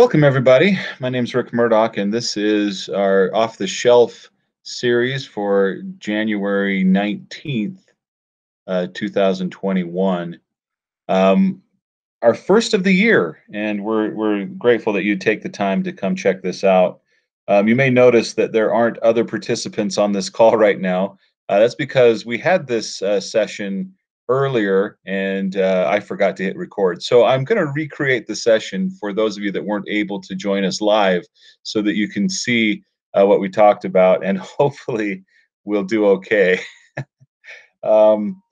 Welcome, everybody. My name is Rick Murdock, and this is our off the shelf series for January 19th, 2021. Um, our first of the year, and we're grateful that you take the time to come check this out. You may notice that there aren't other participants on this call right now. That's because we had this session earlier, and I forgot to hit record. So I'm going to recreate the session for those of you that weren't able to join us live, so that you can see what we talked about, and hopefully we'll do okay. Um,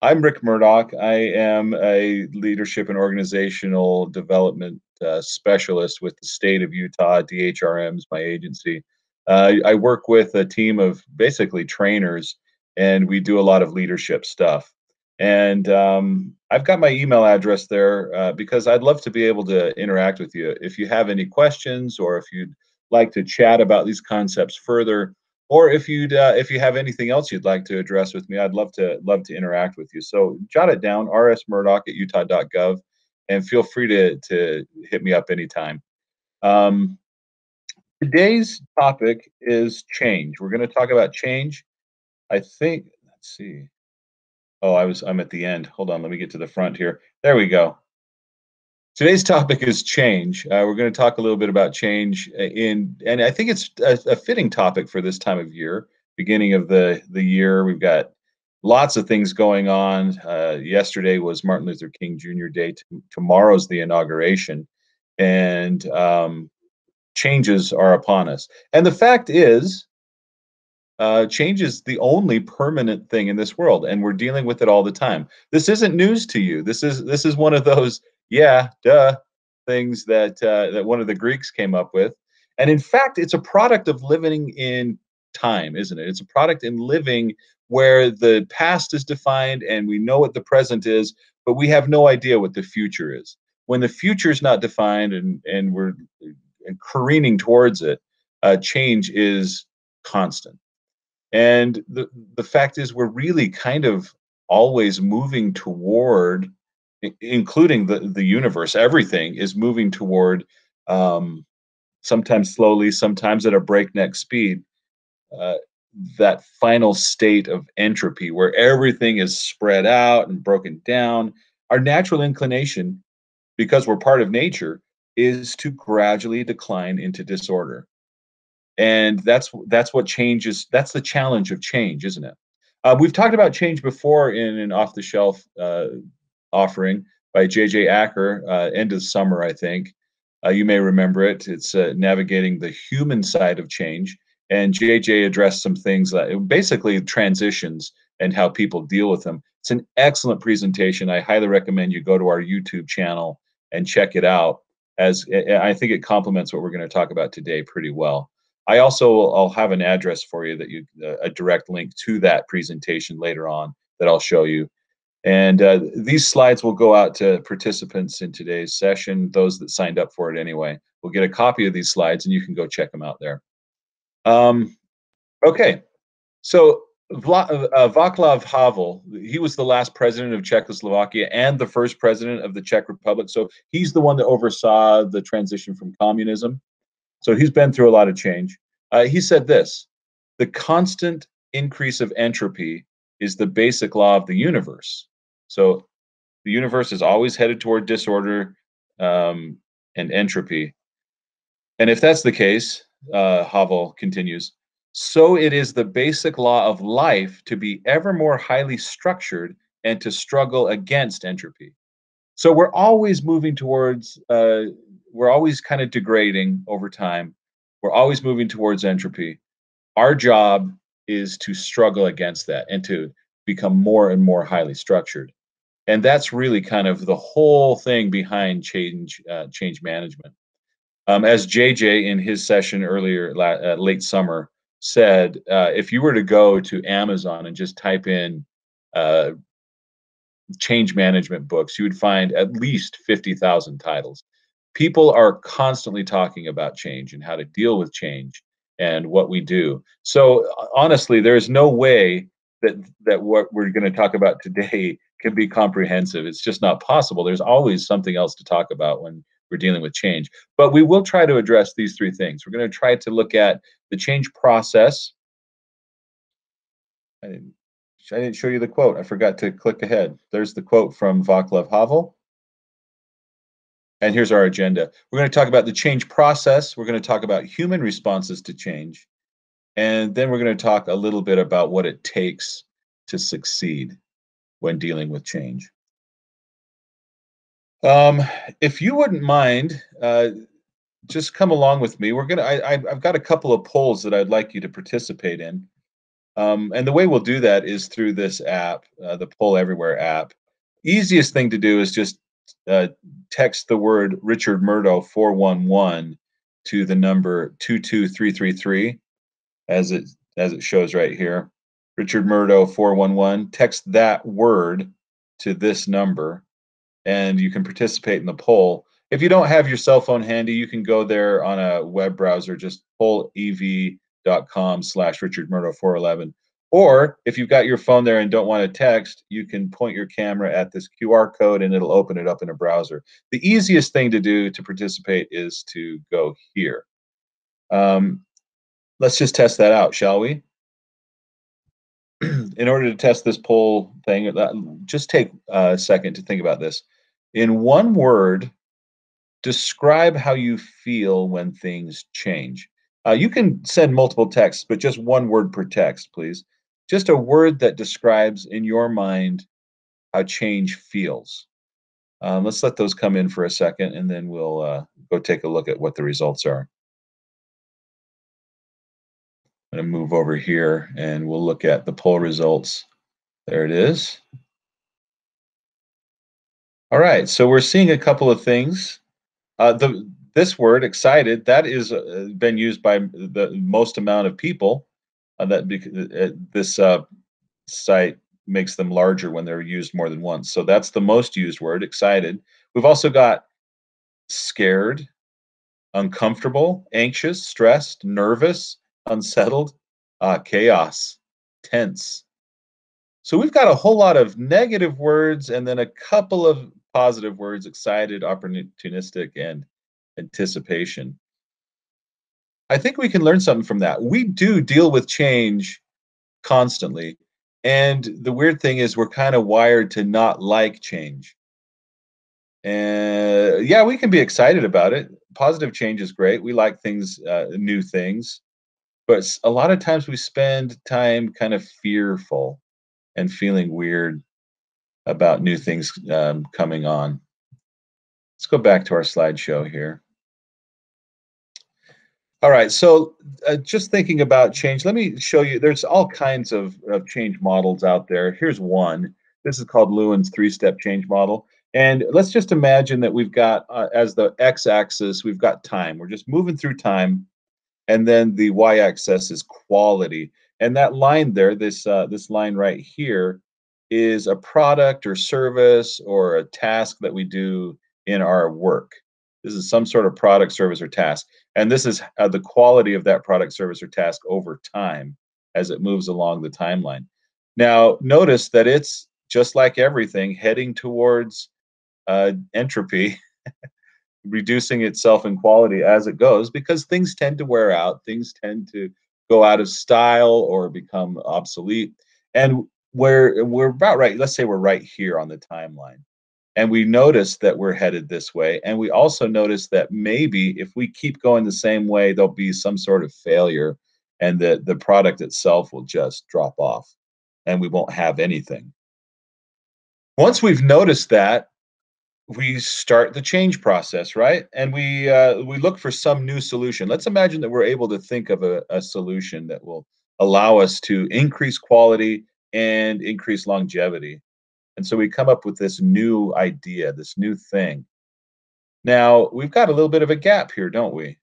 I'm Rick Murdock. I am a leadership and organizational development specialist with the state of Utah. DHRM is my agency. I work with a team of basically trainers, and we do a lot of leadership stuff. And I've got my email address there because I'd love to be able to interact with you. If you have any questions, or if you'd like to chat about these concepts further, or if you have anything else you'd like to address with me, I'd love to interact with you. So jot it down, rsmurdock@utah.gov, and feel free to hit me up anytime. Um, Today's topic is change. We're going to talk about change. I think, let's see. Oh, I'm at the end. Hold on, let me get to the front here. There we go. Today's topic is change. We're going to talk a little bit about change and I think it's a fitting topic for this time of year, beginning of the year. We've got lots of things going on. Yesterday was Martin Luther King Jr. Day. Tomorrow's the inauguration, and changes are upon us. And the fact is, change is the only permanent thing in this world, and we're dealing with it all the time. This isn't news to you. This is one of those yeah, duh things that one of the Greeks came up with. And in fact, it's a product of living in time, isn't it? It's a product in living where the past is defined and we know what the present is, but we have no idea what the future is. When the future is not defined and we're careening towards it, change is constant. And the fact is, we're really kind of always moving toward, including the universe. Everything is moving toward, sometimes slowly, sometimes at a breakneck speed. Uh, that final state of entropy, where everything is spread out and broken down. Our natural inclination, because we're part of nature, is to gradually decline into disorder. And that's what change is. That's the challenge of change, isn't it? We've talked about change before in an off-the-shelf offering by J.J. Acker, end of summer, I think. You may remember it. It's navigating the human side of change, and J.J. addressed some things like basically transitions and how people deal with them. It's an excellent presentation. I highly recommend you go to our YouTube channel and check it out, as I think it complements what we're going to talk about today pretty well. I'll have an address for you, that you a direct link to that presentation later on, that I'll show you. And these slides will go out to participants in today's session. Those that signed up for it anyway will get a copy of these slides, and you can go check them out there. Okay, so Václav Havel, he was the last president of Czechoslovakia and the first president of the Czech Republic. So he's the one that oversaw the transition from communism. So he's been through a lot of change. He said this: the constant increase of entropy is the basic law of the universe. So the universe is always headed toward disorder and entropy. And if that's the case, Havel continues, so it is the basic law of life to be ever more highly structured and to struggle against entropy. So we're always moving towards, we're always kind of degrading over time. We're always moving towards entropy. Our job is to struggle against that and to become more and more highly structured. And that's really kind of the whole thing behind change management. As JJ in his session earlier, late summer, said, if you were to go to Amazon and just type in change management books, you would find at least 50,000 titles. People are constantly talking about change and how to deal with change and what we do. So honestly, there is no way that what we're going to talk about today can be comprehensive. It's just not possible. There's always something else to talk about we're dealing with change. But we will try to address these three things. We're going to try to look at the change process. I didn't, I didn't show you the quote. I forgot to click ahead. There's the quote from Václav Havel. And here's our agenda. We're going to talk about the change process. We're going to talk about human responses to change. And then we're going to talk a little bit about what it takes to succeed when dealing with change. Um, if you wouldn't mind, just come along with me. I've got a couple of polls that I'd like you to participate in. And the way we'll do that is through this app, the Poll Everywhere app. Easiest thing to do is just uh, text the word Richard Murdo 411 to the number 22333 as it shows right here. Richard Murdo 411. Text that word to this number, and you can participate in the poll. If you don't have your cell phone handy, you can go there on a web browser, just pollev.com/Richard Murdo 411. Or if you've got your phone there and don't want to text, you can point your camera at this QR code and it'll open it up in a browser. The easiest thing to do to participate is to go here. Let's just test that out, shall we? In order to test this poll thing, just take a second to think about this. In one word, describe how you feel when things change. You can send multiple texts, but just one word per text, please. Just a word that describes in your mind how change feels. Let's let those come in for a second, and then we'll go take a look at what the results are. I'm going to move over here, and we'll look at the poll results. There it is. All right, so we're seeing a couple of things. This word excited, that is been used by the most amount of people. This site makes them larger when they're used more than once. So that's the most used word, excited. We've also got scared, uncomfortable, anxious, stressed, nervous, unsettled, chaos, tense. So we've got a whole lot of negative words and then a couple of positive words: excited, opportunistic, and anticipation. I think we can learn something from that. We do deal with change constantly. And the weird thing is, we're kind of wired to not like change. And yeah, we can be excited about it. Positive change is great. We like things, new things. But a lot of times we spend time kind of fearful and feeling weird about new things coming on. Let's go back to our slideshow here. All right, so just thinking about change, let me show you. There's all kinds of change models out there. Here's one. This is called Lewin's three-step change model. And let's just imagine that we've got, as the x-axis, we've got time. We're just moving through time. And then the y-axis is quality. And that line there, this line right here, is a product or service or a task that we do in our work. This is some sort of product, service, or task. And this is the quality of that product, service, or task over time as it moves along the timeline. Now, notice that it's just like everything heading towards entropy, reducing itself in quality as it goes, because things tend to wear out, things tend to go out of style or become obsolete. And we're about right. Let's say we're right here on the timeline. And we notice that we're headed this way. And we also notice that maybe if we keep going the same way, there'll be some sort of failure and the product itself will just drop off and we won't have anything. Once we've noticed that, we start the change process, right? And we look for some new solution. Let's imagine that we're able to think of a solution that will allow us to increase quality and increase longevity. And so we come up with this new idea, this new thing. Now, we've got a little bit of a gap here, don't we?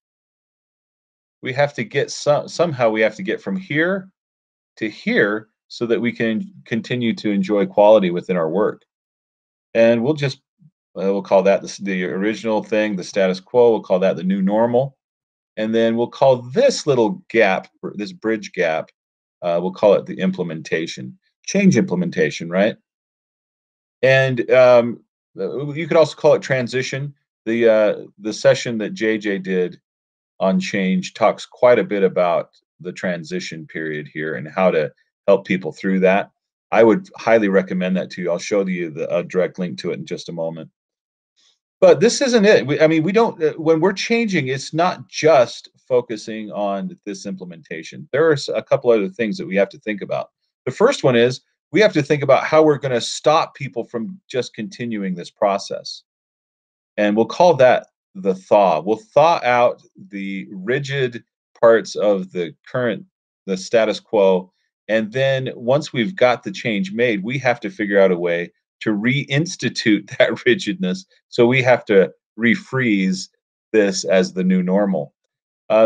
We have to get somehow we have to get from here to here so that we can continue to enjoy quality within our work. And we'll call that the original thing, the status quo. We'll call that the new normal. And then we'll call this little gap, this bridge gap, we'll call it the implementation, change implementation, right? And you could also call it transition. The session that JJ did on change talks quite a bit about the transition period here and how to help people through that. I would highly recommend that to you. I'll show you a direct link to it in just a moment. But this isn't it. I mean, we don't, when we're changing, it's not just focusing on this implementation. There are a couple other things that we have to think about. The first one is we have to think about how we're going to stop people from just continuing this process. And we'll call that the thaw. We'll thaw out the rigid parts of the status quo. And then once we've got the change made, we have to figure out a way to reinstitute that rigidness. So we have to refreeze this as the new normal.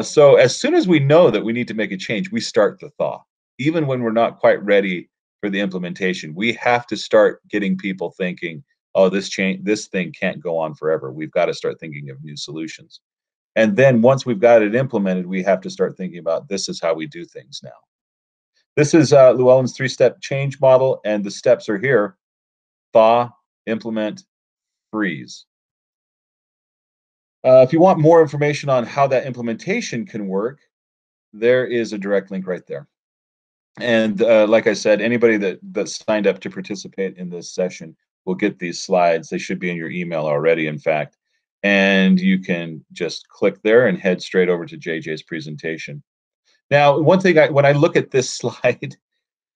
So as soon as we know that we need to make a change, we start the thaw. Even when we're not quite ready for the implementation, we have to start getting people thinking, "Oh, this thing can't go on forever. We've got to start thinking of new solutions." And then once we've got it implemented, we have to start thinking about this is how we do things now. This is Llewellyn's three-step change model, and the steps are here: thaw, implement, freeze. If you want more information on how that implementation can work, there is a direct link right there. And like I said, anybody that signed up to participate in this session will get these slides. They should be in your email already, in fact. And you can just click there and head straight over to JJ's presentation. Now, one thing, when I look at this slide,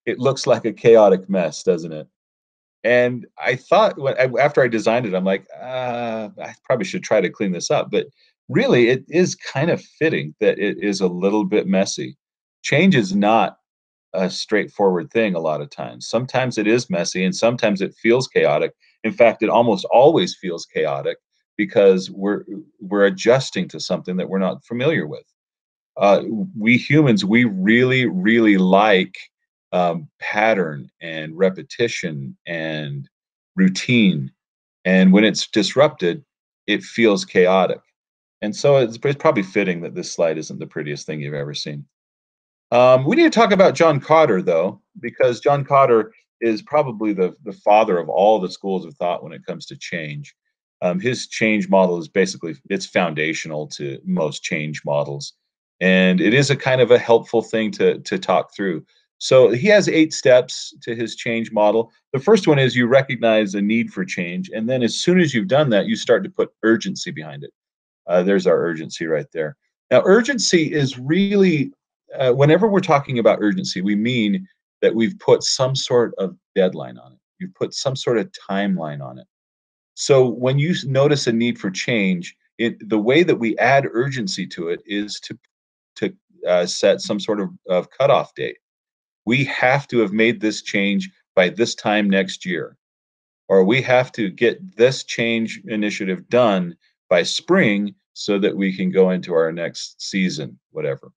it looks like a chaotic mess, doesn't it? And I thought after I designed it, I'm like, I probably should try to clean this up. But really, it is kind of fitting that it is a little bit messy. Change is not a straightforward thing a lot of times. Sometimes it is messy and sometimes it feels chaotic. In fact, it almost always feels chaotic because we're adjusting to something that we're not familiar with. Uh, we humans, we really, really like pattern and repetition and routine. And when it's disrupted, it feels chaotic. And so it's probably fitting that this slide isn't the prettiest thing you've ever seen. We need to talk about John Kotter, though, because John Kotter is probably the father of all the schools of thought when it comes to change. His change model is basically it's foundational to most change models, and it is a kind of a helpful thing to talk through. So he has 8 steps to his change model. The first one is you recognize a need for change, and then as soon as you've done that, you start to put urgency behind it. There's our urgency right there. Now, urgency is really, whenever we're talking about urgency, we mean that we've put some sort of deadline on it. You've put some sort of timeline on it. So when you notice a need for change, the way that we add urgency to it is to set some sort of cutoff date. We have to have made this change by this time next year, or we have to get this change initiative done by spring so that we can go into our next season, whatever.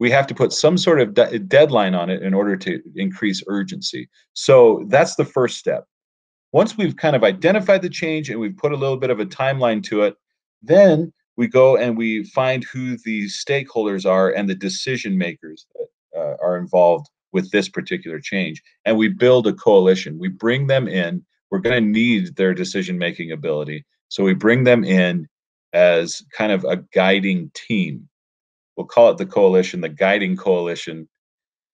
We have to put some sort of deadline on it in order to increase urgency. So that's the first step. Once we've kind of identified the change and we've put a little bit of a timeline to it, then we go and we find who the stakeholders are and the decision makers that are involved with this particular change. And we build a coalition. We bring them in. We're going to need their decision making ability. So we bring them in as kind of a guiding team. We'll call it the coalition, the guiding coalition.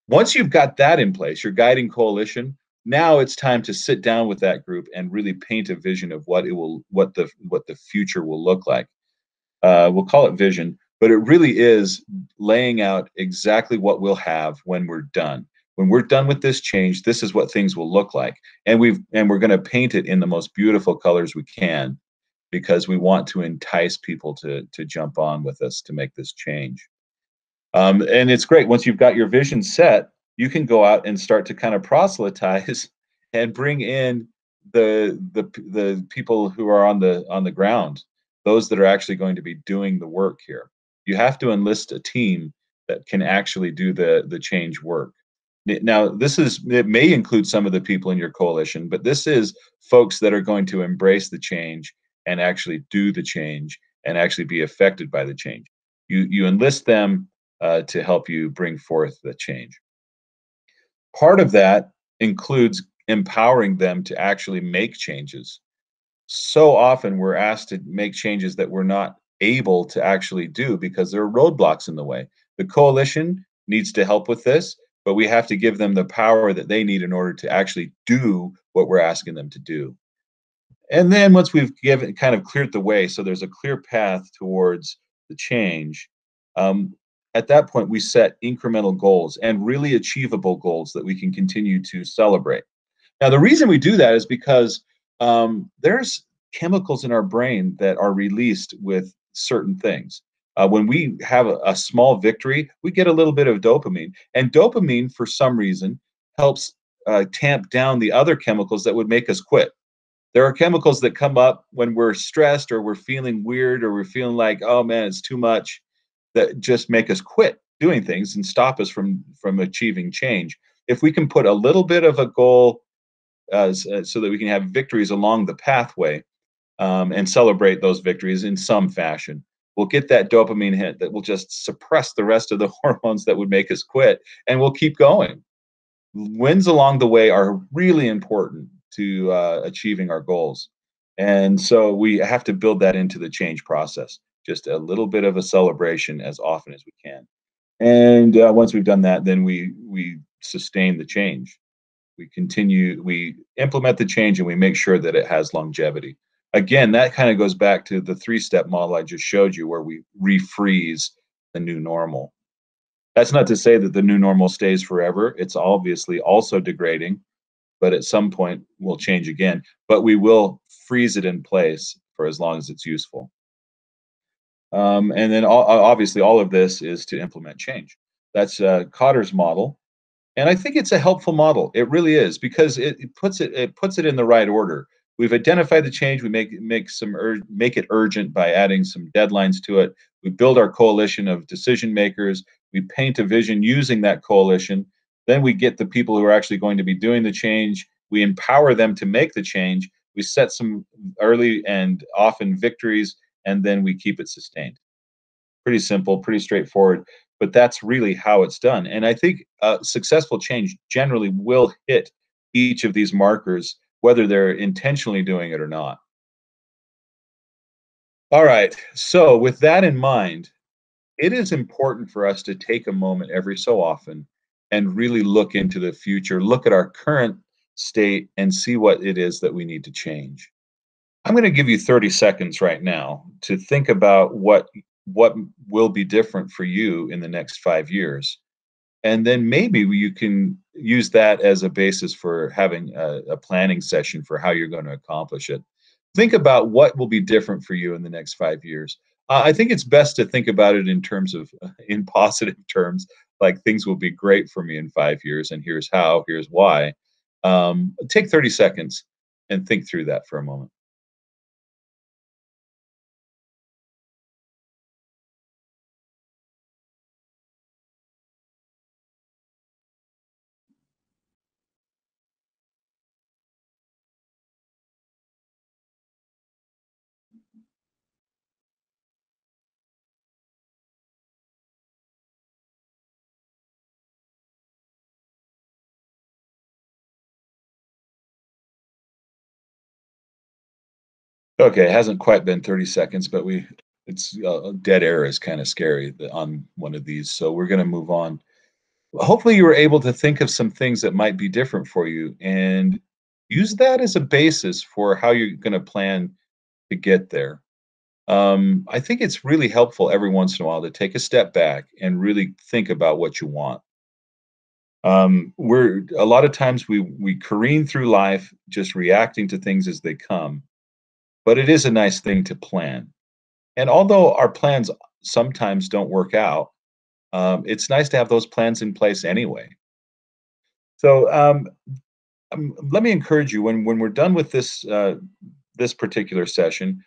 Once you've got that in place, your guiding coalition, now it's time to sit down with that group and really paint a vision of what the future will look like. We'll call it vision, but it really is laying out exactly what we'll have when we're done. When we're done with this change, this is what things will look like, and we're going to paint it in the most beautiful colors we can, because we want to entice people to jump on with us to make this change. And it's great once you've got your vision set, you can go out and start to kind of proselytize and bring in the people who are on the ground, those that are actually going to be doing the work here. You have to enlist a team that can actually do the change work. Now, it may include some of the people in your coalition, but this is folks that are going to embrace the change and actually do the change and actually be affected by the change. You enlist them to help you bring forth the change. Part of that includes empowering them to actually make changes. So often we're asked to make changes that we're not able to actually do because there are roadblocks in the way. The coalition needs to help with this, but we have to give them the power that they need in order to actually do what we're asking them to do. And then once we've given kind of cleared the way, so there's a clear path towards the change, um, at that point we set incremental goals and really achievable goals that we can continue to celebrate. Now, the reason we do that is because there's chemicals in our brain that are released with certain things. When we have a small victory, we get a little bit of dopamine, and dopamine, for some reason, helps tamp down the other chemicals that would make us quit. There are chemicals that come up when we're stressed or we're feeling weird or we're feeling like, oh man, it's too much, that just make us quit doing things and stop us from achieving change. If we can put a little bit of a goal so that we can have victories along the pathway and celebrate those victories in some fashion. We'll get that dopamine hit that will just suppress the rest of the hormones that would make us quit, and we'll keep going. Wins along the way are really important to achieving our goals. And so we have to build that into the change process, just a little bit of a celebration as often as we can. And once we've done that, then we sustain the change. We implement the change and we make sure that it has longevity. Again, that kind of goes back to the three-step model I just showed you where we refreeze the new normal. That's not to say that the new normal stays forever. It's obviously also degrading, but at some point will change again. But we will freeze it in place for as long as it's useful. And then obviously all of this is to implement change. That's Cotter's model, and I think it's a helpful model. It really is because it puts it in the right order. We've identified the change. We make it urgent by adding some deadlines to it. We build our coalition of decision makers. We paint a vision using that coalition. Then we get the people who are actually going to be doing the change. We empower them to make the change. We set some early and often victories, and then we keep it sustained. Pretty simple, pretty straightforward, but that's really how it's done. And I think successful change generally will hit each of these markers, whether they're intentionally doing it or not. All right. So, with that in mind, it is important for us to take a moment every so often and really look into the future, look at our current state, and see what it is that we need to change. I'm going to give you 30 seconds right now to think about what will be different for you in the next 5 years. And then maybe you can use that as a basis for having a planning session for how you're going to accomplish it. Think about what will be different for you in the next 5 years. I think it's best to think about it in terms of, in positive terms, like things will be great for me in 5 years, and here's how, here's why. Take 30 seconds and think through that for a moment. Okay, it hasn't quite been 30 seconds, but it's dead air is kind of scary on one of these. So we're going to move on. Hopefully, you were able to think of some things that might be different for you and use that as a basis for how you're going to plan to get there. I think it's really helpful every once in a while to take a step back and really think about what you want. We're a lot of times we careen through life just reacting to things as they come, but it is a nice thing to plan. And although our plans sometimes don't work out, it's nice to have those plans in place anyway. So let me encourage you when we're done with this particular session,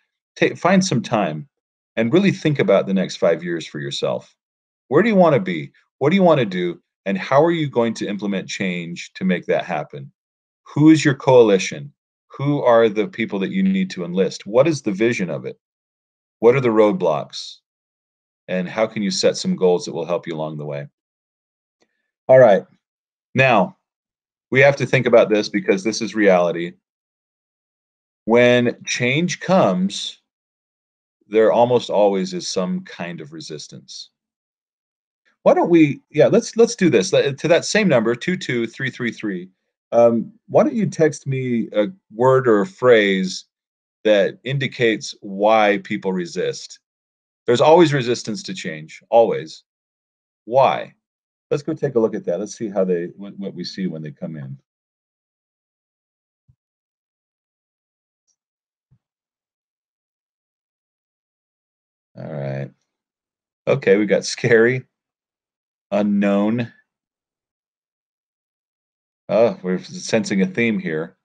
find some time and really think about the next 5 years for yourself. Where do you want to be? What do you want to do? And how are you going to implement change to make that happen? Who is your coalition? Who are the people that you need to enlist? What is the vision of it? What are the roadblocks? And how can you set some goals that will help you along the way? All right. Now, we have to think about this because this is reality. When change comes, there almost always is some kind of resistance. Why don't we yeah, let's do this. To that same number, 22333, why don't you text me a word or a phrase that indicates why people resist? There's always resistance to change, always. Why? Let's go take a look at that. Let's see how what we see when they come in. All right. Okay, we got scary, unknown. Oh, we're sensing a theme here.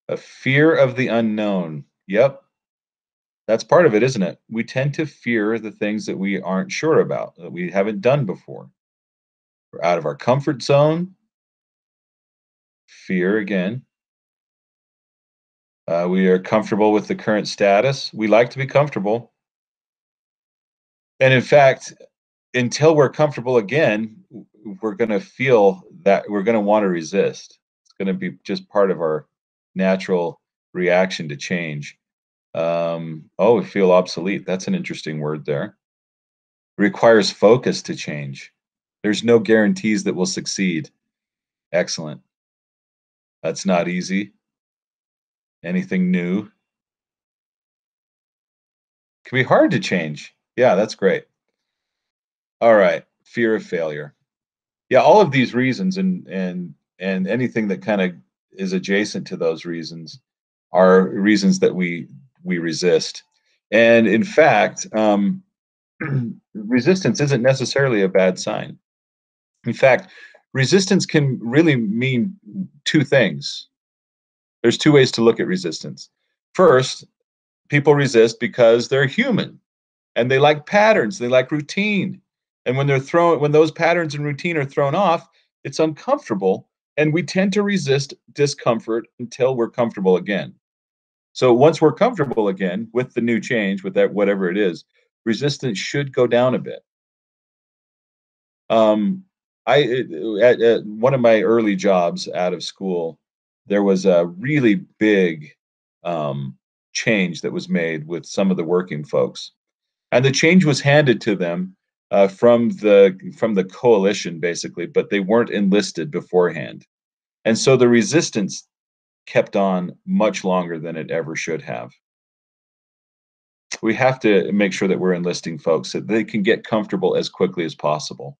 A fear of the unknown. Yep, that's part of it, isn't it? We tend to fear the things that we aren't sure about, that we haven't done before. We're out of our comfort zone. Fear again. We are comfortable with the current status. We like to be comfortable. And in fact, until we're comfortable again, we're going to feel that we're going to want to resist. It's going to be just part of our natural reaction to change. Oh, we feel obsolete. That's an interesting word there. Requires focus to change. There's no guarantees that we'll succeed. Excellent. That's not easy. Anything new can be hard to change. Yeah, that's great. All right. Fear of failure. Yeah, all of these reasons and anything that kind of is adjacent to those reasons are reasons that we resist. And in fact, resistance isn't necessarily a bad sign. In fact, resistance can really mean two things. There's two ways to look at resistance. First, people resist because they're human and they like patterns, they like routine. And when those patterns and routine are thrown off, it's uncomfortable and we tend to resist discomfort until we're comfortable again. So once we're comfortable again with the new change, with that whatever it is, resistance should go down a bit. Um, at one of my early jobs out of school, there was a really big um, change that was made with some of the working folks, and the change was handed to them from the coalition, basically, but they weren't enlisted beforehand, and so the resistance kept on much longer than it ever should have. We have to make sure that we're enlisting folks so they can get comfortable as quickly as possible.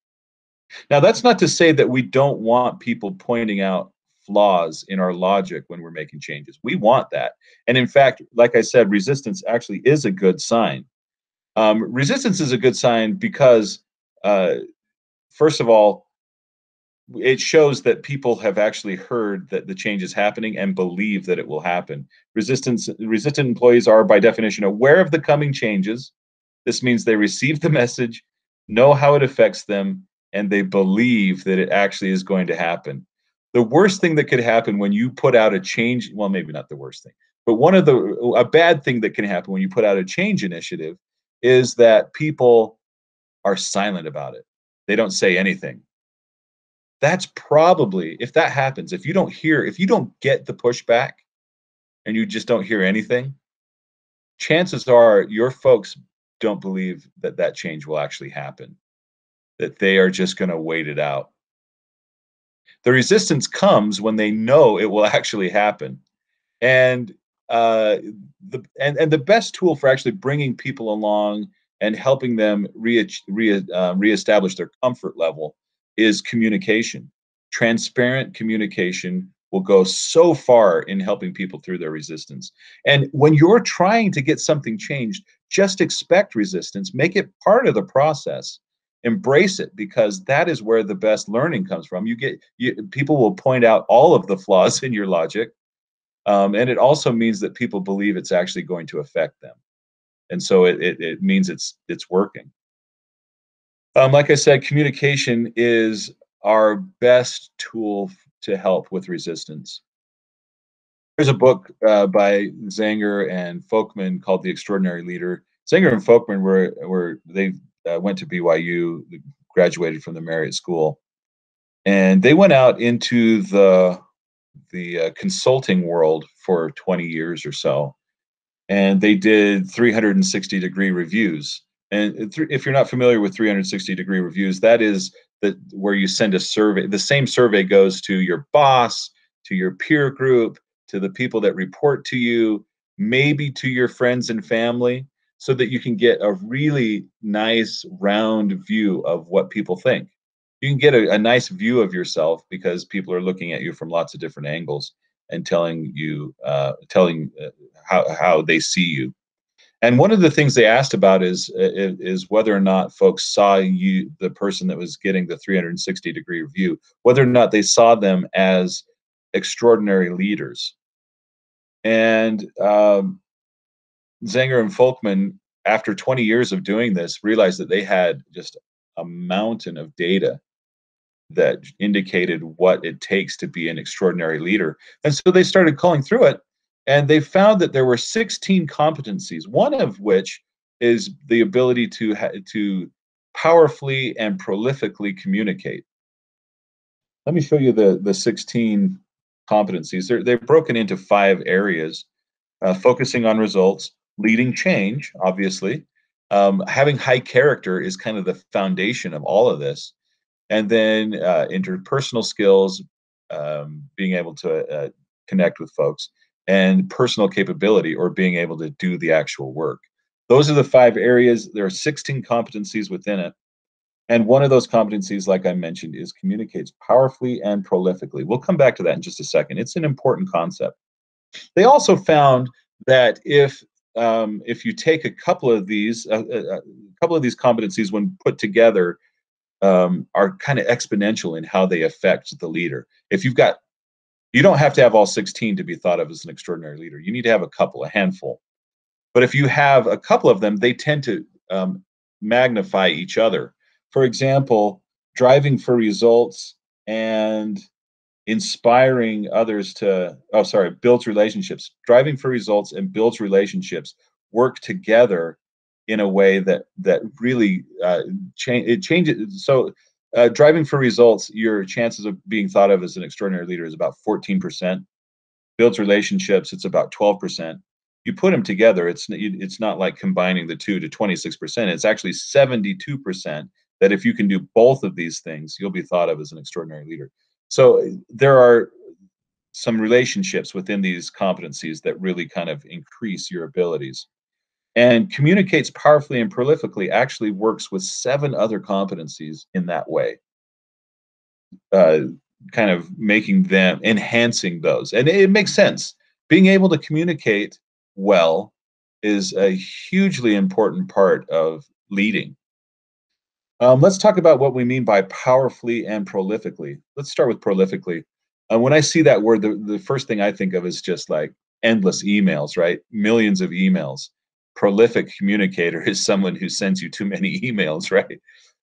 Now, that's not to say that we don't want people pointing out flaws in our logic when we're making changes. We want that. And in fact, like I said, resistance actually is a good sign. Resistance is a good sign because, uh, first of all, it shows that people have actually heard that the change is happening and believe that it will happen. Resistant employees are, by definition, aware of the coming changes. This means they receive the message, know how it affects them, and they believe that it actually is going to happen. The worst thing that could happen when you put out a change, well, maybe not the worst thing, but a bad thing that can happen when you put out a change initiative is that people are silent about it. They don't say anything. That's probably, if that happens, if you don't get the pushback and you just don't hear anything, chances are your folks don't believe that that change will actually happen, that they are just going to wait it out. The resistance comes when they know it will actually happen. And and the best tool for actually bringing people along and helping them reestablish their comfort level is communication. Transparent communication will go so far in helping people through their resistance. And when you're trying to get something changed, just expect resistance, make it part of the process. Embrace it because that is where the best learning comes from. People will point out all of the flaws in your logic, and it also means that people believe it's actually going to affect them. And so it means it's working. Like I said, communication is our best tool to help with resistance. There's a book by Zanger and Folkman called The Extraordinary Leader. Zanger and Folkman were they went to BYU, graduated from the Marriott School, and they went out into the consulting world for 20 years or so, and they did 360-degree reviews. And if you're not familiar with 360-degree reviews, that is where you send a survey. The same survey goes to your boss, to your peer group, to the people that report to you, maybe to your friends and family, so that you can get a really nice round view of what people think. You can get a nice view of yourself because people are looking at you from lots of different angles and telling how they see you. And one of the things they asked about is whether or not folks saw you, the person that was getting the 360-degree review, whether or not they saw them as extraordinary leaders. And Zenger and Folkman, after 20 years of doing this, realized that they had just a mountain of data that indicated what it takes to be an extraordinary leader. And so they started calling through it, and they found that there were 16 competencies, one of which is the ability to powerfully and prolifically communicate. Let me show you the 16 competencies. They're broken into 5 areas: focusing on results, leading change, obviously. Having high character is kind of the foundation of all of this, and then interpersonal skills, being able to connect with folks, and personal capability, or being able to do the actual work. Those are the 5 areas. There are 16 competencies within it. And one of those competencies, like I mentioned, is communicates powerfully and prolifically. We'll come back to that in just a second. It's an important concept. They also found that if you take a couple of these competencies when put together, are kind of exponential in how they affect the leader. If you've got, you don't have to have all 16 to be thought of as an extraordinary leader. You need to have a couple, a handful. But if you have a couple of them, they tend to magnify each other. For example, driving for results and inspiring others to, oh, sorry, builds relationships. Driving for results and builds relationships work together in a way that really it changes. So, driving for results, your chances of being thought of as an extraordinary leader is about 14%. Builds relationships, it's about 12%. You put them together, it's not like combining the two to 26%. It's actually 72% that if you can do both of these things, you'll be thought of as an extraordinary leader. So there are some relationships within these competencies that really kind of increase your abilities. And communicates powerfully and prolifically actually works with 7 other competencies in that way, uh, kind of making them, enhancing those. And it makes sense. Being able to communicate well is a hugely important part of leading. Let's talk about what we mean by powerfully and prolifically. Let's start with prolifically. When I see that word, the first thing I think of is just like endless emails, right? Millions of emails. Prolific communicator is someone who sends you too many emails, right?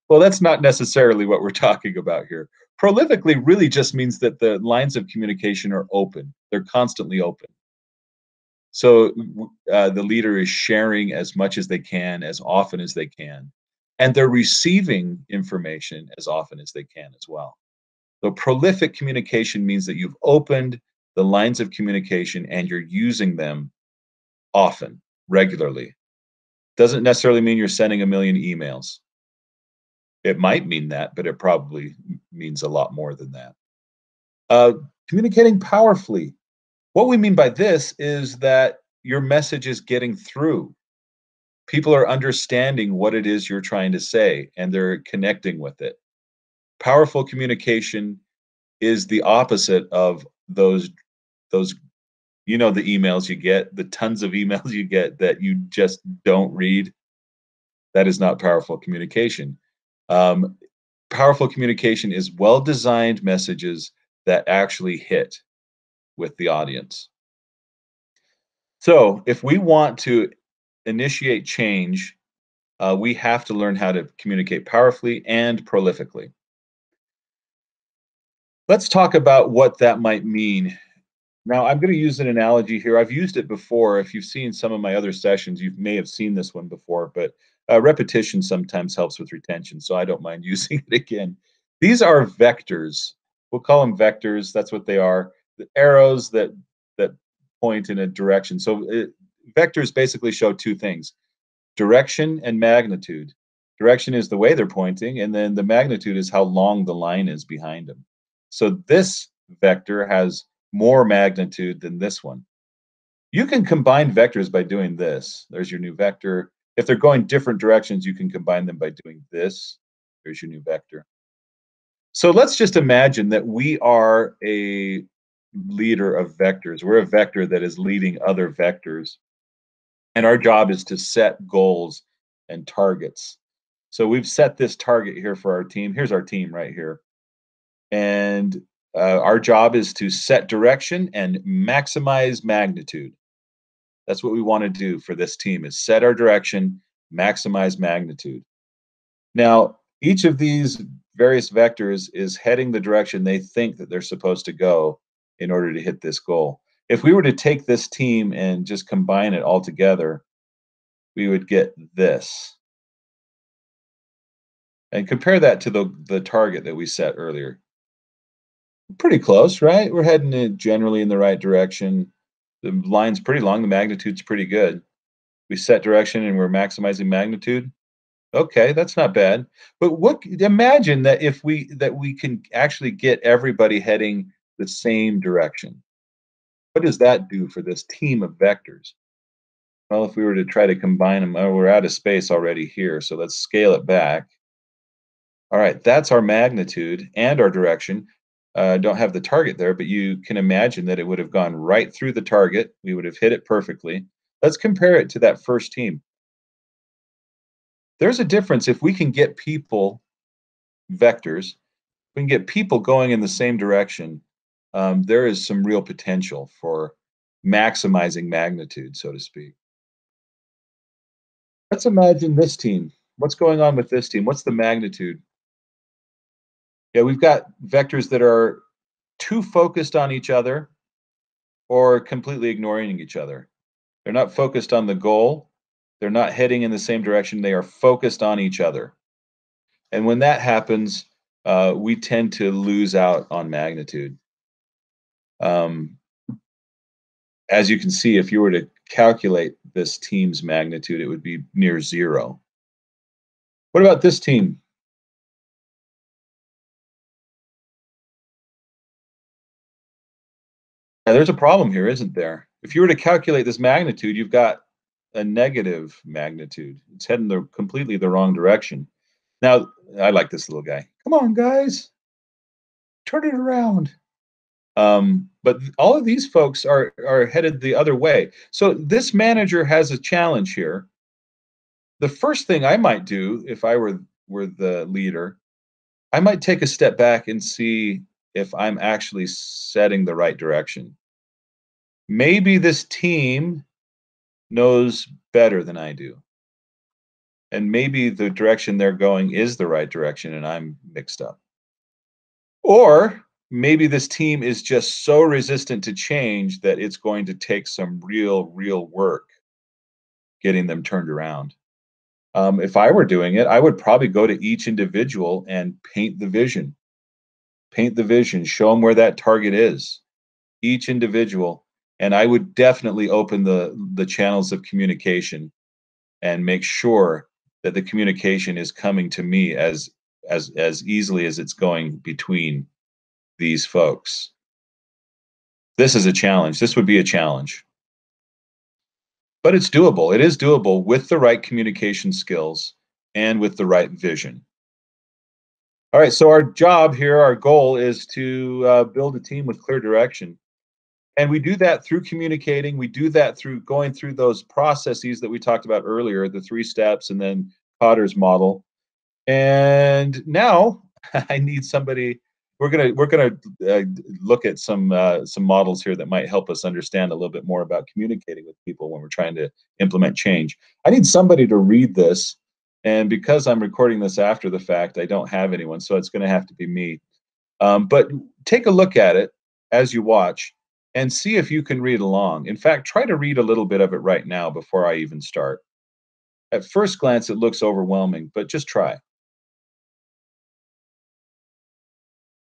Well, that's not necessarily what we're talking about here. Prolifically really just means that the lines of communication are open, they're constantly open. So the leader is sharing as much as they can, as often as they can, and they're receiving information as often as they can as well. So prolific communication means that you've opened the lines of communication and you're using them often, regularly. Doesn't necessarily mean you're sending a million emails. It might mean that, but it probably means a lot more than that. Uh, Communicating powerfully. What we mean by this is that your message is getting through. People are understanding what it is you're trying to say and they're connecting with it. Powerful communication is the opposite of those the emails you get, the tons of emails you get that you just don't read. That is not powerful communication. Um, Powerful communication is well-designed messages that actually hit with the audience. So, if we want to initiate change, we have to learn how to communicate powerfully and prolifically. Let's talk about what that might mean. Now, I'm going to use an analogy here. I've used it before. If you've seen some of my other sessions, you may have seen this one before, but repetition sometimes helps with retention, so I don't mind using it again. These are vectors. We'll call them vectors. That's what they are. arrows that point in a direction. So vectors basically show two things: direction and magnitude. Direction is the way they're pointing, and then the magnitude is how long the line is behind them. So this vector has more magnitude than this one. You can combine vectors by doing this. There's your new vector. If they're going different directions, you can combine them by doing this. There's your new vector. So let's just imagine that we are a leader of vectors. We're a vector that is leading other vectors, and our job is to set goals and targets. So we've set this target here for our team. Here's our team right here. And our job is to set direction and maximize magnitude. That's what we want to do for this team, is set our direction, maximize magnitude. Now, each of these various vectors is heading the direction they think that they're supposed to go in order to hit this goal. If we were to take this team and just combine it all together, we would get this. And compare that to the target that we set earlier. Pretty close, right? We're heading generally in the right direction. The line's pretty long, the magnitude's pretty good. We set direction and we're maximizing magnitude. Okay, that's not bad. But what imagine that if we can actually get everybody heading the same direction. What does that do for this team of vectors? Well, if we were to try to combine them, oh, we're out of space already here, so let's scale it back. All right, that's our magnitude and our direction. Don't have the target there, but you can imagine that it would have gone right through the target. We would have hit it perfectly. Let's compare it to that first team. There's a difference if we can get people, vectors, we can get people going in the same direction. There is some real potential for maximizing magnitude, so to speak. Let's imagine this team. What's going on with this team? What's the magnitude? Yeah, we've got vectors that are too focused on each other or completely ignoring each other. They're not focused on the goal. They're not heading in the same direction. They are focused on each other. And when that happens, we tend to lose out on magnitude. Um, as you can see, if you were to calculate this team's magnitude, it would be near zero. What about this team? Now, there's a problem here, isn't there? If you were to calculate this magnitude, you've got a negative magnitude. It's heading completely the wrong direction. Now, I like this little guy. Come on, guys, turn it around. But all of these folks are headed the other way. So this manager has a challenge here. The first thing I might do if I were the leader, I might take a step back and see if I'm actually setting the right direction. Maybe this team knows better than I do. And maybe the direction they're going is the right direction and I'm mixed up. Or maybe this team is just so resistant to change that it's going to take some real work getting them turned around. If I were doing it, I would probably go to each individual and paint the vision. Paint the vision, show them where that target is, each individual. And I would definitely open the channels of communication and make sure that the communication is coming to me as easily as it's going between these folks. This is a challenge. This would be a challenge. But it's doable. It is doable with the right communication skills and with the right vision. All right, so our job here, our goal is to build a team with clear direction. And we do that through communicating. We do that through going through those processes that we talked about earlier, the 3 steps and then Cotter's model. And now I need somebody. We're gonna look at some models here that might help us understand a little bit more about communicating with people when we're trying to implement change. I need somebody to read this, and because I'm recording this after the fact, I don't have anyone, so it's going to have to be me. But take a look at it as you watch and see if you can read along. In fact, try to read a little bit of it right now before I even start. At first glance, it looks overwhelming, but just try.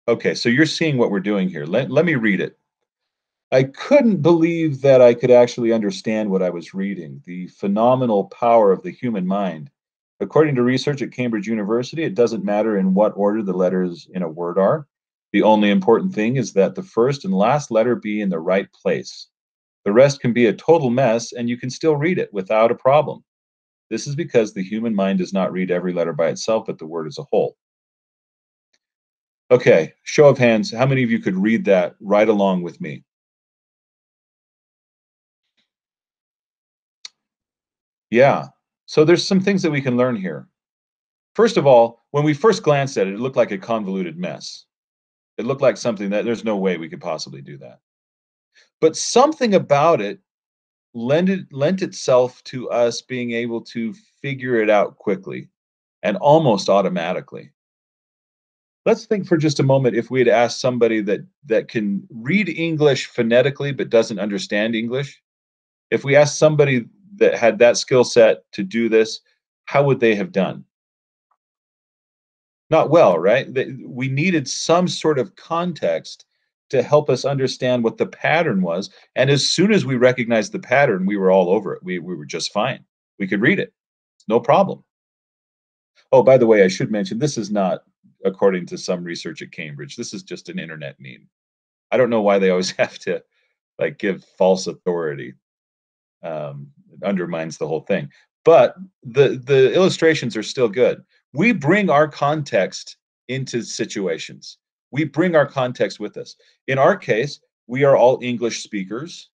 Okay, so you're seeing what we're doing here. Let me read it. I couldn't believe that I could actually understand what I was reading, the phenomenal power of the human mind. According to research at Cambridge University, it doesn't matter in what order the letters in a word are. The only important thing is that the first and last letter be in the right place. The rest can be a total mess, and you can still read it without a problem. This is because the human mind does not read every letter by itself, but the word as a whole. Okay, show of hands, how many of you could read that right along with me? Yeah. So there's some things that we can learn here. First of all, when we first glanced at it, it looked like a convoluted mess. It looked like something that there's no way we could possibly do that. But something about it lent itself to us being able to figure it out quickly and almost automatically. Let's think for just a moment if we had asked somebody that can read English phonetically but doesn't understand English. If we asked somebody that had that skill set to do this, how would they have done? Not well, right? We needed some sort of context to help us understand what the pattern was. And as soon as we recognized the pattern, we were all over it. We were just fine. We could read it. No problem. Oh, by the way, I should mention this is not according to some research at Cambridge. This is just an internet meme. I don't know why they always have to like give false authority. It undermines the whole thing. But the illustrations are still good. We bring our context into situations. We bring our context with us. In our case, we are all English speakers,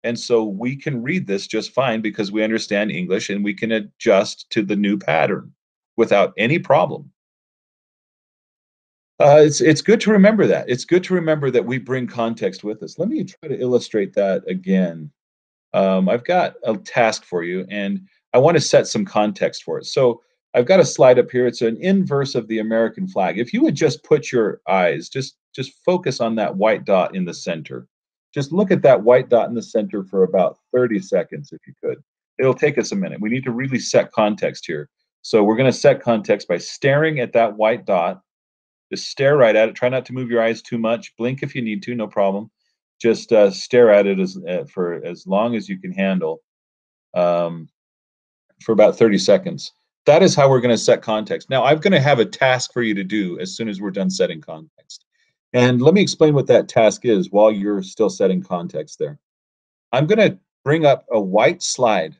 and so we can read this just fine because we understand English and we can adjust to the new pattern without any problem. It's good to remember that. It's good to remember that we bring context with us. Let me try to illustrate that again. I've got a task for you, and I want to set some context for it. So I've got a slide up here. It's an inverse of the American flag. If you would just put your eyes, just focus on that white dot in the center. Just look at that white dot in the center for about 30 seconds, if you could. It'll take us a minute. We need to really set context here. So we're going to set context by staring at that white dot. Just stare right at it. Try not to move your eyes too much. Blink if you need to, no problem. Just stare at it for as long as you can handle, um, for about 30 seconds. That is how we're going to set context. Now, I'm going to have a task for you to do as soon as we're done setting context. And let me explain what that task is while you're still setting context there. I'm going to bring up a white slide,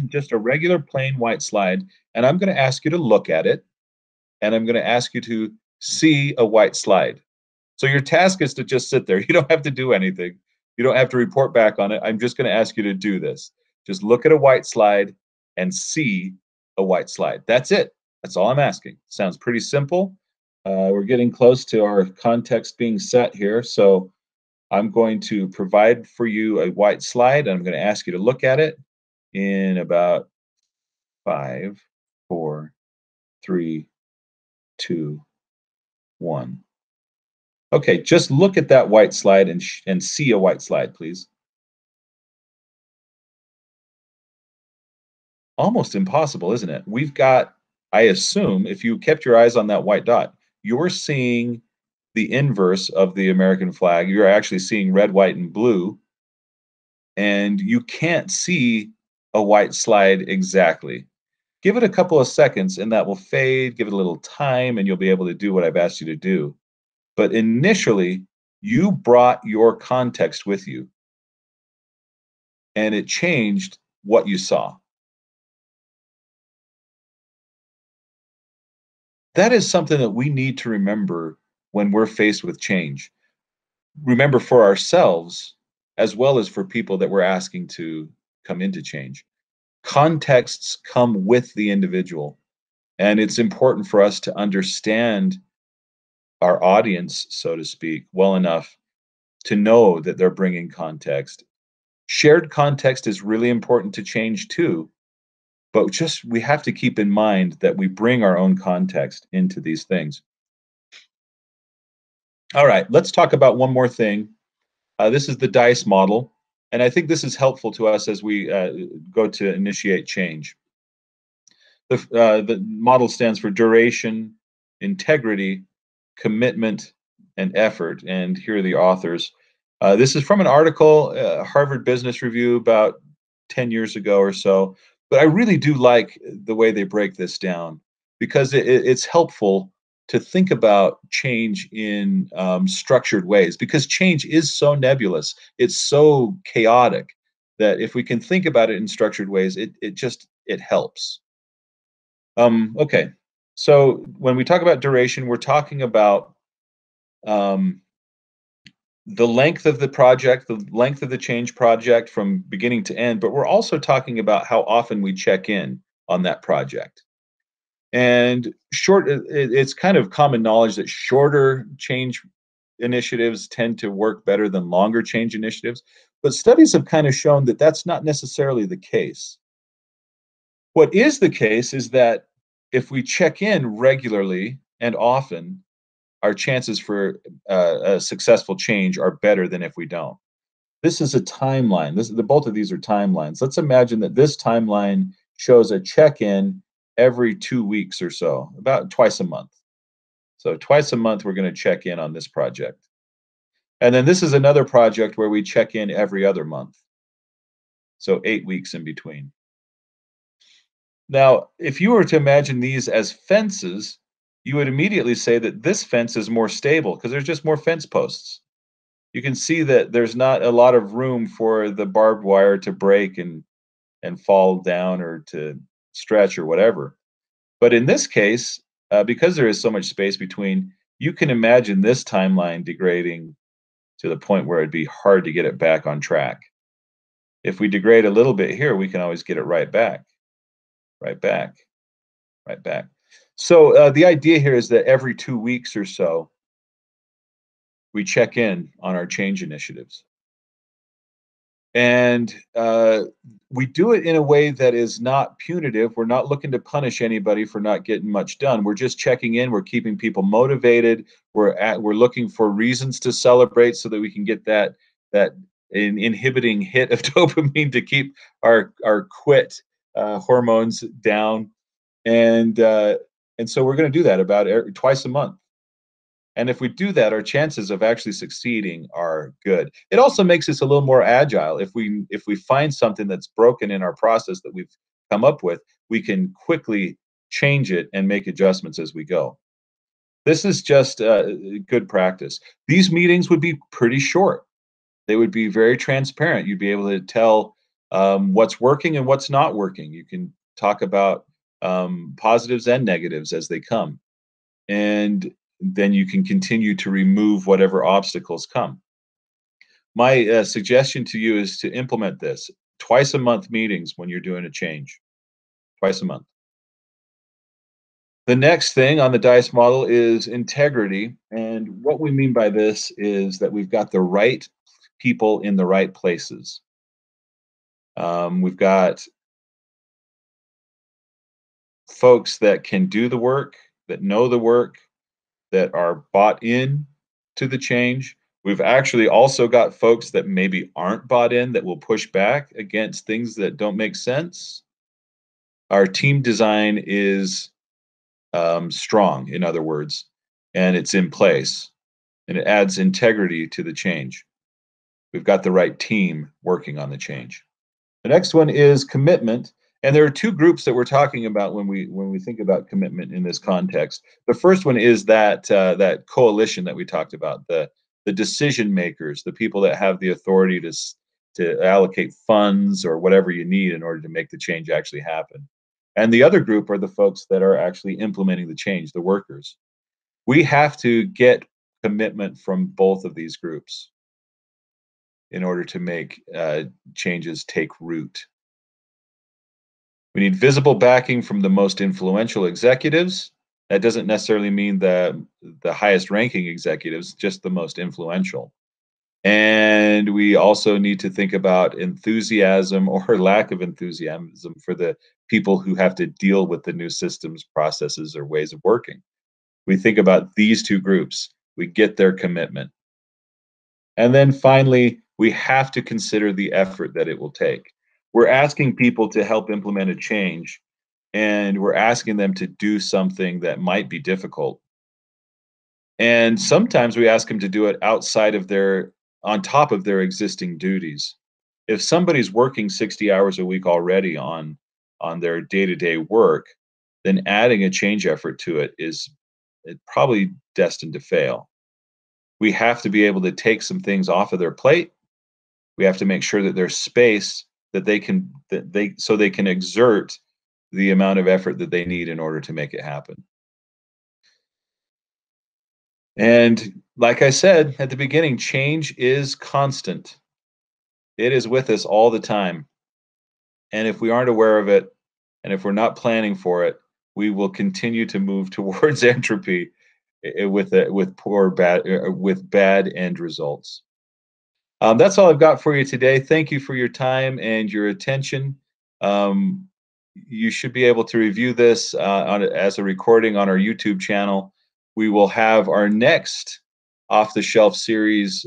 just a regular plain white slide, and I'm going to ask you to look at it, and I'm going to ask you to see a white slide. So your task is to just sit there. You don't have to do anything. You don't have to report back on it. I'm just going to ask you to do this. Just look at a white slide and see a white slide. That's it. That's all I'm asking. Sounds pretty simple. We're getting close to our context being set here. So I'm going to provide for you a white slide, and I'm going to ask you to look at it in about 5, 4, 3, 2, 1. Okay, just look at that white slide and see a white slide, please. Almost impossible, isn't it? We've got, I assume, if you kept your eyes on that white dot, you're seeing the inverse of the American flag. You're actually seeing red, white, and blue, and you can't see a white slide exactly. Give it a couple of seconds and that will fade. Give it a little time and you'll be able to do what I've asked you to do. But initially, you brought your context with you and it changed what you saw. That is something that we need to remember when we're faced with change. Remember for ourselves as well as for people that we're asking to come into change. Contexts come with the individual, and it's important for us to understand our audience, so to speak, well enough to know that they're bringing context. Shared context is really important to change too, but just we have to keep in mind that we bring our own context into these things. All right, let's talk about one more thing. This is the DICE model, and I think this is helpful to us as we go to initiate change. The model stands for duration, integrity, commitment, and effort. And here are the authors. This is from an article, Harvard Business Review, about 10 years ago or so. But I really do like the way they break this down because it's helpful to think about change in structured ways because change is so nebulous, it's so chaotic that if we can think about it in structured ways, it helps. Okay, so when we talk about duration, we're talking about um, the length of the project, the length of the change project from beginning to end, but we're also talking about how often we check in on that project. And it's kind of common knowledge that shorter change initiatives tend to work better than longer change initiatives. But studies have kind of shown that that's not necessarily the case. What is the case is that if we check in regularly and often, our chances for a successful change are better than if we don't. This is a timeline. Both of these are timelines. Let's imagine that this timeline shows a check-in every 2 weeks or so, about twice a month. So twice a month, we're going to check in on this project. And then this is another project where we check in every other month. So 8 weeks in between. Now, if you were to imagine these as fences, you would immediately say that this fence is more stable because there's just more fence posts. You can see that there's not a lot of room for the barbed wire to break and fall down or to stretch or whatever. But in this case, because there is so much space between, you can imagine this timeline degrading to the point where it'd be hard to get it back on track. If we degrade a little bit here, we can always get it right back, right back, right back. So the idea here is that every 2 weeks or so, we check in on our change initiatives. And we do it in a way that is not punitive. We're not looking to punish anybody for not getting much done. We're just checking in. We're keeping people motivated. We're looking for reasons to celebrate so that we can get that inhibiting hit of dopamine to keep our quit hormones down. And so we're going to do that about twice a month. And if we do that, our chances of actually succeeding are good. It also makes us a little more agile. If we find something that's broken in our process that we've come up with, we can quickly change it and make adjustments as we go. This is just good practice. These meetings would be pretty short. They would be very transparent. You'd be able to tell what's working and what's not working. You can talk about positives and negatives as they come. And then you can continue to remove whatever obstacles come. My suggestion to you is to implement this twice a month meetings when you're doing a change, twice a month. The next thing on the DICE model is integrity. And what we mean by this is that we've got the right people in the right places. We've got folks that can do the work, that know the work, that are bought in to the change. We've actually also got folks that maybe aren't bought in that will push back against things that don't make sense. Our team design is strong, in other words, and it's in place, and it adds integrity to the change. We've got the right team working on the change. The next one is commitment. And there are two groups that we're talking about when we think about commitment in this context. The first one is that coalition that we talked about, the decision makers, the people that have the authority to allocate funds or whatever you need in order to make the change actually happen. And the other group are the folks that are actually implementing the change, the workers. We have to get commitment from both of these groups in order to make changes take root. We need visible backing from the most influential executives. That doesn't necessarily mean the highest ranking executives, just the most influential. And we also need to think about enthusiasm or lack of enthusiasm for the people who have to deal with the new systems, processes, or ways of working. We think about these two groups. We get their commitment. And then finally, we have to consider the effort that it will take. We're asking people to help implement a change, and we're asking them to do something that might be difficult. And sometimes we ask them to do it outside of their on top of their existing duties. If somebody's working 60 hours a week already on their day-to-day work, then adding a change effort to it is probably destined to fail. We have to be able to take some things off of their plate. We have to make sure that there's space that they can exert the amount of effort that they need in order to make it happen. And like I said at the beginning, change is constant. It is with us all the time. And if we aren't aware of it, and if we're not planning for it, we will continue to move towards entropy with bad end results. That's all I've got for you today. Thank you for your time and your attention. Um, you should be able to review this as a recording on our YouTube channel. We will have our next off the shelf series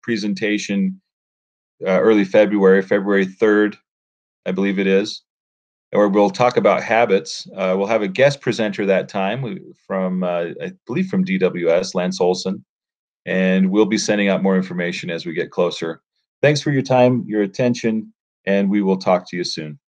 presentation early February, February 3rd, I believe it is, or we'll talk about habits. We'll have a guest presenter that time from, I believe, from DWS, Lance Olson, and we'll be sending out more information as we get closer. Thanks for your time, your attention, and we will talk to you soon.